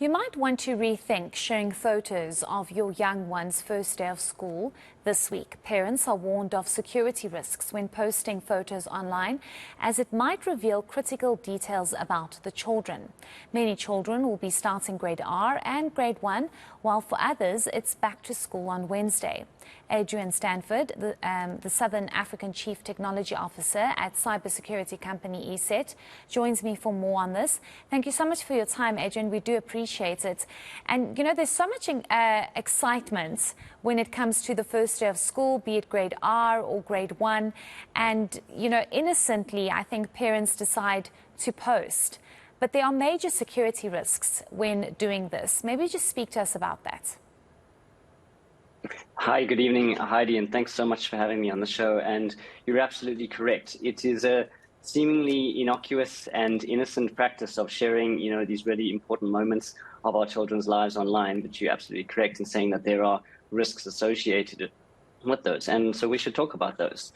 You might want to rethink sharing photos of your young one's first day of school this week. Parents are warned of security risks when posting photos online, as it might reveal critical details about the children. Many children will be starting grade R and grade 1, while for others it's back to school on Wednesday. Adrian Stanford, the Southern African Chief Technology Officer at cybersecurity company ESET, joins me for more on this. Thank you so much for your time, Adrian. We do appreciate it. And, you know, there's so much excitement when it comes to the first day of school, be it grade R or grade 1. And, you know, innocently, I think parents decide to post. But there are major security risks when doing this. Maybe just speak to us about that. Hi, good evening, Heidi, and thanks so much for having me on the show. And you're absolutely correct. It is a seemingly innocuous and innocent practice of sharing, these really important moments of our children's lives online. But you're absolutely correct in saying that there are risks associated with those. And so we should talk about those.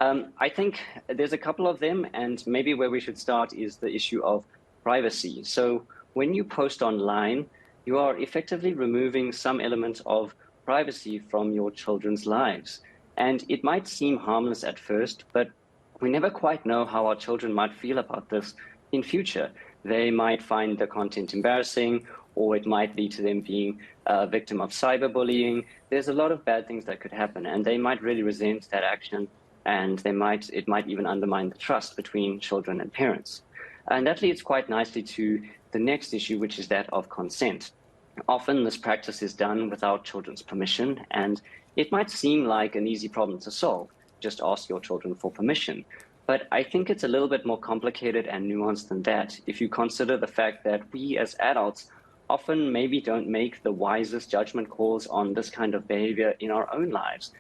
I think there's a couple of them, and maybe where we should start is the issue of privacy. So when you post online, you are effectively removing some element of privacy from your children's lives. And it might seem harmless at first, but we never quite know how our children might feel about this in future. They might find the content embarrassing, or it might lead to them being a victim of cyberbullying. There's a lot of bad things that could happen, and they might really resent that action, and it might even undermine the trust between children and parents. And that leads quite nicely to the next issue, which is that of consent. Often this practice is done without children's permission, and it might seem like an easy problem to solve. Just ask your children for permission. But I think it's a little bit more complicated and nuanced than that if you consider the fact that we as adults often maybe don't make the wisest judgment calls on this kind of behavior in our own lives.